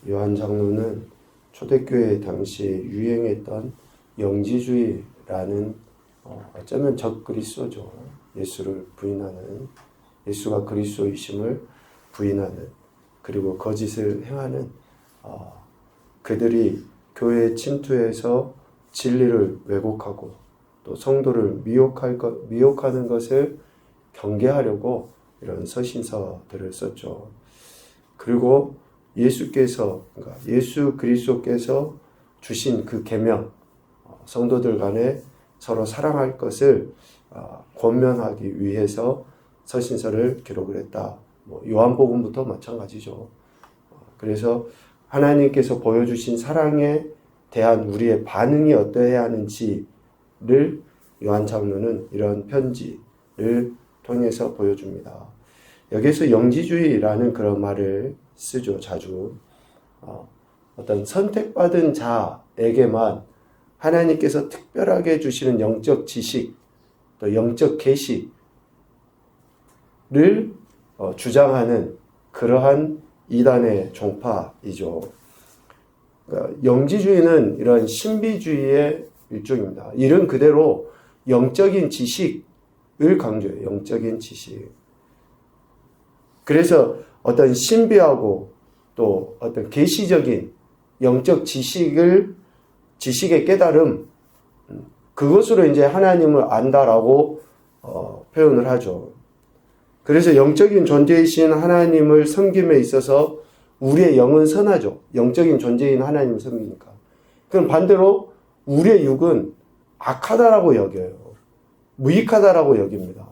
요한 장로는 초대교회 당시 유행했던 영지주의라는 어쩌면 적그리스도죠. 예수를 부인하는, 예수가 그리스도이심을 부인하는, 그리고 거짓을 행하는 그들이 교회에 침투해서 진리를 왜곡하고 또 성도를 미혹하는 것을 경계하려고 이런 서신서들을 썼죠. 그리고 그러니까 예수 그리스도께서 주신 그 계명, 성도들 간에 서로 사랑할 것을 권면하기 위해서 서신서를 기록을 했다. 요한복음부터 마찬가지죠. 그래서 하나님께서 보여주신 사랑에 대한 우리의 반응이 어떠해야 하는지를 요한 장로는 이런 편지를 통해서 보여줍니다. 여기서 영지주의라는 그런 말을 쓰죠. 자주 어떤 선택받은 자에게만 하나님께서 특별하게 주시는 영적 지식, 또 영적 계시를 주장하는 그러한 이단의 종파이죠. 그러니까 영지주의는 이런 신비주의의 일종입니다. 이른 그대로 영적인 지식을 강조해요. 영적인 지식. 그래서 어떤 신비하고 또 어떤 계시적인 영적 지식의 깨달음, 그것으로 이제 하나님을 안다라고 표현을 하죠. 그래서 영적인 존재이신 하나님을 섬김에 있어서 우리의 영은 선하죠. 영적인 존재인 하나님을 섬기니까. 그럼 반대로 우리의 육은 악하다라고 여겨요. 무익하다라고 여깁니다.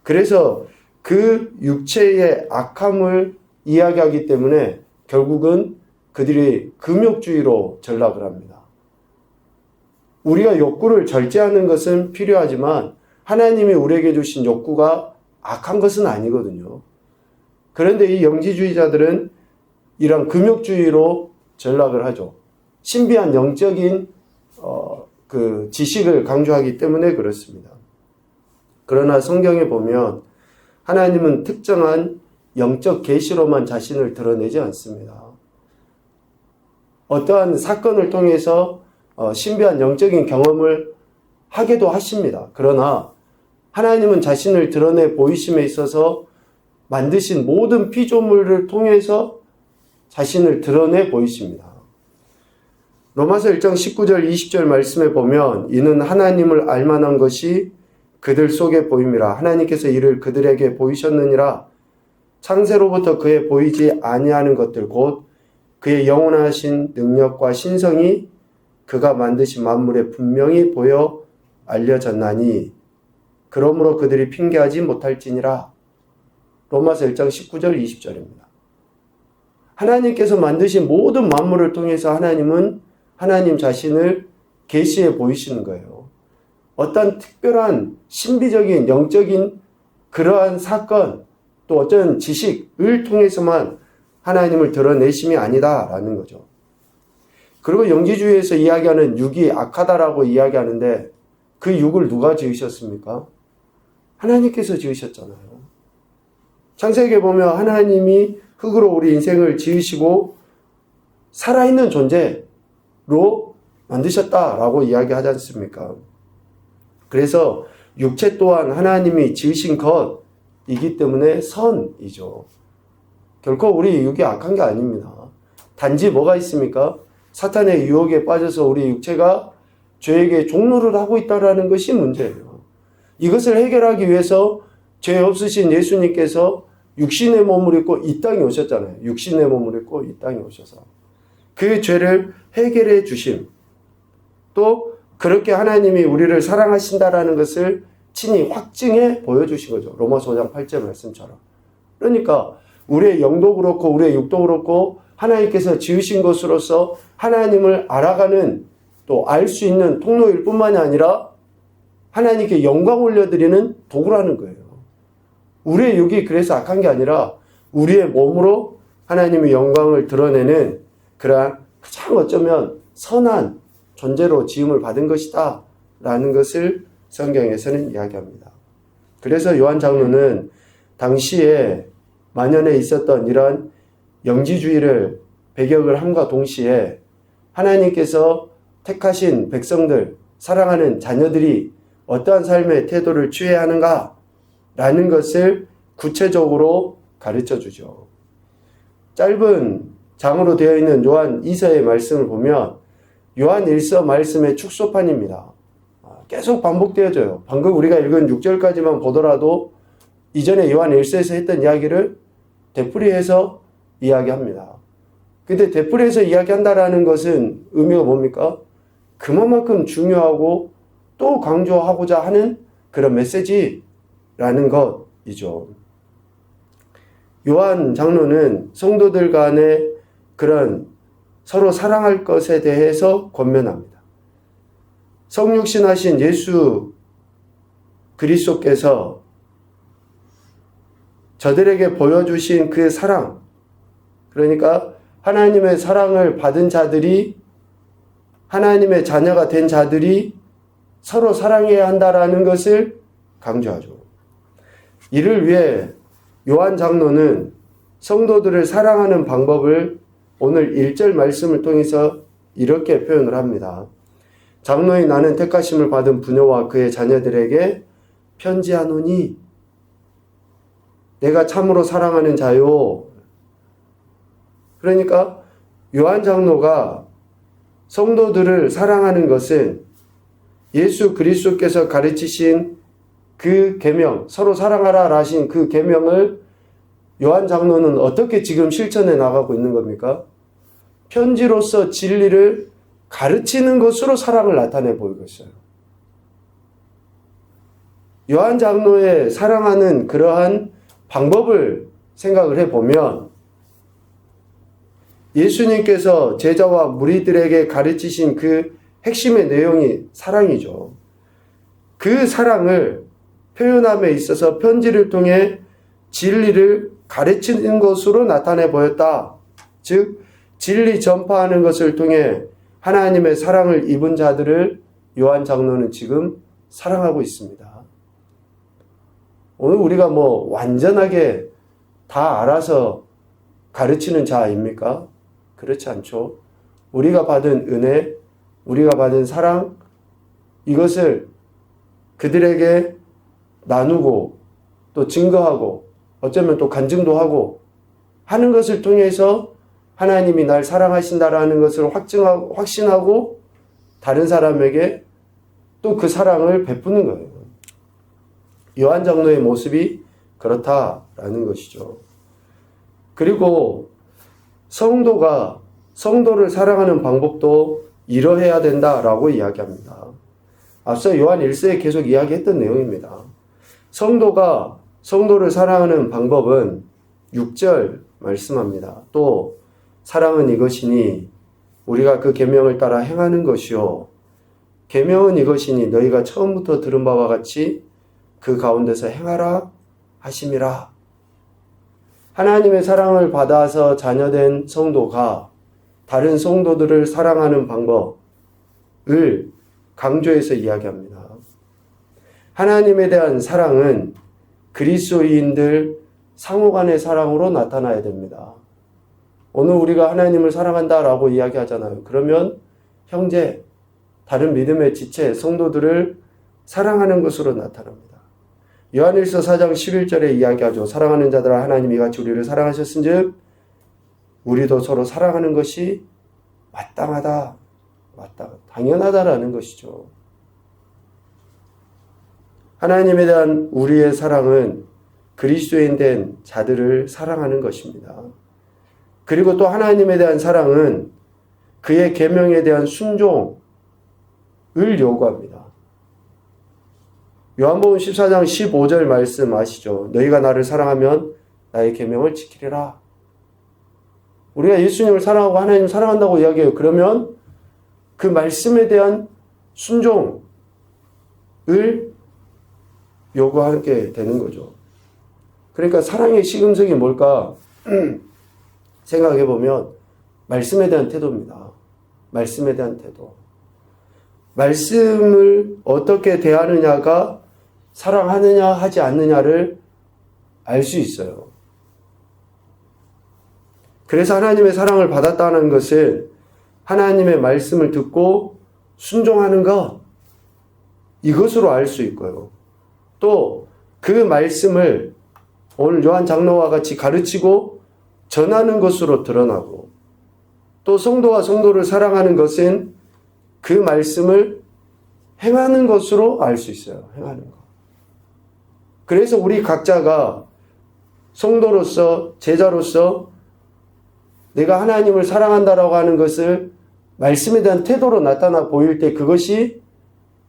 그래서 그 육체의 악함을 이야기하기 때문에 결국은 그들이 금욕주의로 전락을 합니다. 우리가 욕구를 절제하는 것은 필요하지만 하나님이 우리에게 주신 욕구가 악한 것은 아니거든요. 그런데 이 영지주의자들은 이런 금욕주의로 전락을 하죠. 신비한 영적인 그 지식을 강조하기 때문에 그렇습니다. 그러나 성경에 보면 하나님은 특정한 영적 계시로만 자신을 드러내지 않습니다. 어떠한 사건을 통해서 신비한 영적인 경험을 하게도 하십니다. 그러나 하나님은 자신을 드러내 보이심에 있어서 만드신 모든 피조물을 통해서 자신을 드러내 보이십니다. 로마서 1장 19절 20절 말씀에 보면 이는 하나님을 알만한 것이 그들 속에 보임이라 하나님께서 이를 그들에게 보이셨느니라 창세로부터 그의 보이지 아니하는 것들 곧 그의 영원하신 능력과 신성이 그가 만드신 만물에 분명히 보여 알려졌나니 그러므로 그들이 핑계하지 못할지니라. 로마서 1장 19절 20절입니다. 하나님께서 만드신 모든 만물을 통해서 하나님은 하나님 자신을 계시해 보이시는 거예요. 어떤 특별한 신비적인 영적인 그러한 사건 또 어떤 지식을 통해서만 하나님을 드러내심이 아니다라는 거죠. 그리고 영지주의에서 이야기하는 육이 악하다라고 이야기하는데 그 육을 누가 지으셨습니까? 하나님께서 지으셨잖아요. 창세기에 보면 하나님이 흙으로 우리 인생을 지으시고 살아있는 존재로 만드셨다라고 이야기하지 않습니까? 그래서 육체 또한 하나님이 지으신 것이기 때문에 선이죠. 결코 우리 육이 악한 게 아닙니다. 단지 뭐가 있습니까? 사탄의 유혹에 빠져서 우리 육체가 죄에게 종노를 하고 있다는 것이 문제예요. 이것을 해결하기 위해서 죄 없으신 예수님께서 육신의 몸을 입고 이 땅에 오셨잖아요. 육신의 몸을 입고 이 땅에 오셔서 그 죄를 해결해 주심, 또 그렇게 하나님이 우리를 사랑하신다라는 것을 친히 확증해 보여주신 거죠. 로마서 5장 8절 말씀처럼. 그러니까 우리의 영도 그렇고 우리의 육도 그렇고 하나님께서 지으신 것으로서 하나님을 알아가는 또 알 수 있는 통로일 뿐만이 아니라 하나님께 영광 올려드리는 도구라는 거예요. 우리의 육이 그래서 악한 게 아니라 우리의 몸으로 하나님의 영광을 드러내는 그러한 가장 어쩌면 선한 존재로 지음을 받은 것이다 라는 것을 성경에서는 이야기합니다. 그래서 요한 장로는 당시에 만연해 있었던 이런 영지주의를 배격을 함과 동시에 하나님께서 택하신 백성들, 사랑하는 자녀들이 어떠한 삶의 태도를 취해야 하는가? 라는 것을 구체적으로 가르쳐 주죠. 짧은 장으로 되어 있는 요한 2서의 말씀을 보면 요한 1서 말씀의 축소판입니다. 계속 반복되어져요. 방금 우리가 읽은 6절까지만 보더라도 이전에 요한 1서에서 했던 이야기를 되풀이해서 이야기합니다. 근데 되풀이해서 이야기한다라는 것은 의미가 뭡니까? 그만큼 중요하고 또 강조하고자 하는 그런 메시지라는 것이죠. 요한 장로는 성도들 간의 그런 서로 사랑할 것에 대해서 권면합니다. 성육신하신 예수 그리스도께서 저들에게 보여주신 그 사랑, 그러니까 하나님의 사랑을 받은 자들이, 하나님의 자녀가 된 자들이 서로 사랑해야 한다라는 것을 강조하죠. 이를 위해 요한 장로는 성도들을 사랑하는 방법을 오늘 1절 말씀을 통해서 이렇게 표현을 합니다. 장로인 나는 택하심을 받은 부녀와 그의 자녀들에게 편지하노니 내가 참으로 사랑하는 자요. 그러니까 요한 장로가 성도들을 사랑하는 것은 예수 그리스도께서 가르치신 그 계명, 서로 사랑하라 하신 그 계명을 요한 장로는 어떻게 지금 실천해 나가고 있는 겁니까? 편지로서 진리를 가르치는 것으로 사랑을 나타내 보이고 있어요. 요한 장로의 사랑하는 그러한 방법을 생각을 해보면 예수님께서 제자와 무리들에게 가르치신 그 핵심의 내용이 사랑이죠. 그 사랑을 표현함에 있어서 편지를 통해 진리를 가르치는 것으로 나타내 보였다. 즉 진리 전파하는 것을 통해 하나님의 사랑을 입은 자들을 요한 장로는 지금 사랑하고 있습니다. 오늘 우리가 완전하게 다 알아서 가르치는 자입니까? 그렇지 않죠. 우리가 받은 은혜, 우리가 받은 사랑, 이것을 그들에게 나누고 또 증거하고 어쩌면 또 간증도 하고 하는 것을 통해서 하나님이 날 사랑하신다라는 것을 확신하고 다른 사람에게 또 그 사랑을 베푸는 거예요. 요한 장로의 모습이 그렇다라는 것이죠. 그리고 성도가 성도를 사랑하는 방법도 이러해야 된다라고 이야기합니다. 앞서 요한 1서에 계속 이야기했던 내용입니다. 성도가 성도를 사랑하는 방법은 6절 말씀합니다. 또 사랑은 이것이니 우리가 그 계명을 따라 행하는 것이요 계명은 이것이니 너희가 처음부터 들은 바와 같이 그 가운데서 행하라 하심이라. 하나님의 사랑을 받아서 자녀된 성도가 다른 성도들을 사랑하는 방법을 강조해서 이야기합니다. 하나님에 대한 사랑은 그리스도인들 상호간의 사랑으로 나타나야 됩니다. 오늘 우리가 하나님을 사랑한다라고 이야기하잖아요. 그러면 형제, 다른 믿음의 지체, 성도들을 사랑하는 것으로 나타납니다. 요한일서 4장 11절에 이야기하죠. 사랑하는 자들아 하나님이 같이 우리를 사랑하셨은즉 우리도 서로 사랑하는 것이 마땅하다. 당연하다라는 것이죠. 하나님에 대한 우리의 사랑은 그리스도인 된 자들을 사랑하는 것입니다. 그리고 또 하나님에 대한 사랑은 그의 계명에 대한 순종을 요구합니다. 요한복음 14장 15절 말씀 아시죠? 너희가 나를 사랑하면 나의 계명을 지키리라. 우리가 예수님을 사랑하고 하나님을 사랑한다고 이야기해요. 그러면 그 말씀에 대한 순종을 요구하게 되는 거죠. 그러니까 사랑의 시금석이 뭘까 생각해 보면 말씀에 대한 태도입니다. 말씀에 대한 태도. 말씀을 어떻게 대하느냐가 사랑하느냐 하지 않느냐를 알 수 있어요. 그래서 하나님의 사랑을 받았다는 것은 하나님의 말씀을 듣고 순종하는 것, 이것으로 알 수 있고요. 또 그 말씀을 오늘 요한 장로와 같이 가르치고 전하는 것으로 드러나고, 또 성도가 성도를 사랑하는 것은 그 말씀을 행하는 것으로 알 수 있어요. 행하는 것. 그래서 우리 각자가 성도로서, 제자로서 내가 하나님을 사랑한다라고 하는 것을 말씀에 대한 태도로 나타나 보일 때 그것이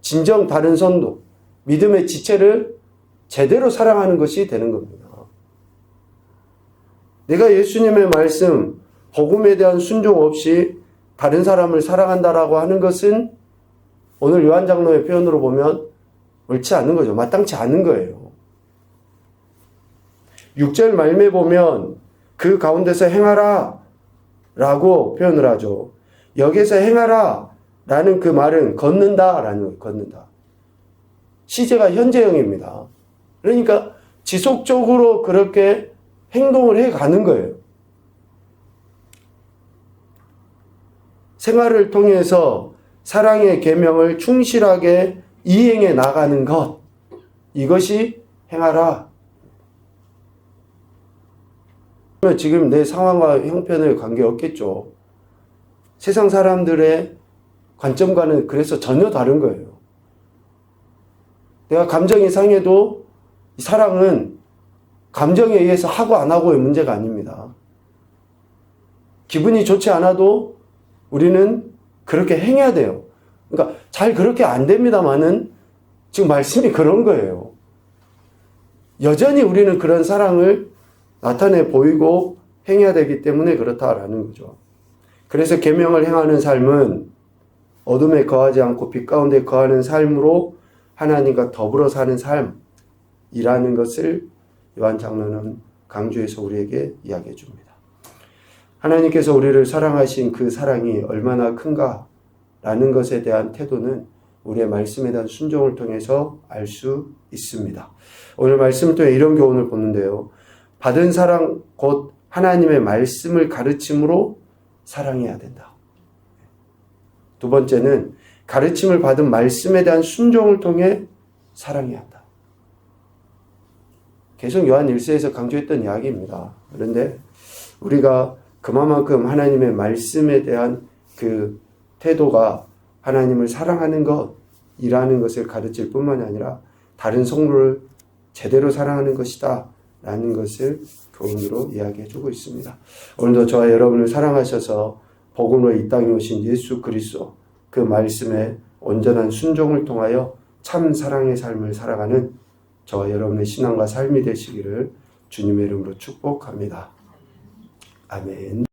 진정 다른 성도, 믿음의 지체를 제대로 사랑하는 것이 되는 겁니다. 내가 예수님의 말씀, 복음에 대한 순종 없이 다른 사람을 사랑한다라고 하는 것은 오늘 요한 장로의 표현으로 보면 옳지 않는 거죠. 마땅치 않은 거예요. 6절 말미에 보면 그 가운데서 행하라 라고 표현을 하죠. 여기서 행하라 라는 그 말은 걷는다 라는 거예요. 걷는다. 시제가 현재형입니다. 그러니까 지속적으로 그렇게 행동을 해가는 거예요. 생활을 통해서 사랑의 계명을 충실하게 이행해 나가는 것, 이것이 행하라. 지금 내 상황과 형편에 관계없겠죠. 세상 사람들의 관점과는 그래서 전혀 다른 거예요. 내가 감정이 상해도 사랑은 감정에 의해서 하고 안 하고의 문제가 아닙니다. 기분이 좋지 않아도 우리는 그렇게 행해야 돼요. 그러니까 잘 그렇게 안 됩니다만은 지금 말씀이 그런 거예요. 여전히 우리는 그런 사랑을 나타내 보이고 행해야 되기 때문에 그렇다라는 거죠. 그래서 계명을 행하는 삶은 어둠에 거하지 않고 빛 가운데 거하는 삶으로 하나님과 더불어 사는 삶이라는 것을 요한 장로는 강조해서 우리에게 이야기해 줍니다. 하나님께서 우리를 사랑하신 그 사랑이 얼마나 큰가라는 것에 대한 태도는 우리의 말씀에 대한 순종을 통해서 알 수 있습니다. 오늘 말씀을 통해 이런 교훈을 보는데요. 받은 사랑 곧 하나님의 말씀을 가르침으로 사랑해야 된다. 두 번째는 가르침을 받은 말씀에 대한 순종을 통해 사랑해야 한다. 계속 요한 1서에서 강조했던 이야기입니다. 그런데 우리가 그만큼 하나님의 말씀에 대한 그 태도가 하나님을 사랑하는 것이라는 것을 가르칠 뿐만이 아니라 다른 성도를 제대로 사랑하는 것이다 라는 것을 교훈으로 이야기해 주고 있습니다. 오늘도 저와 여러분을 사랑하셔서 복음으로 이 땅에 오신 예수 그리스도 그 말씀에 온전한 순종을 통하여 참 사랑의 삶을 살아가는 저와 여러분의 신앙과 삶이 되시기를 주님의 이름으로 축복합니다. 아멘.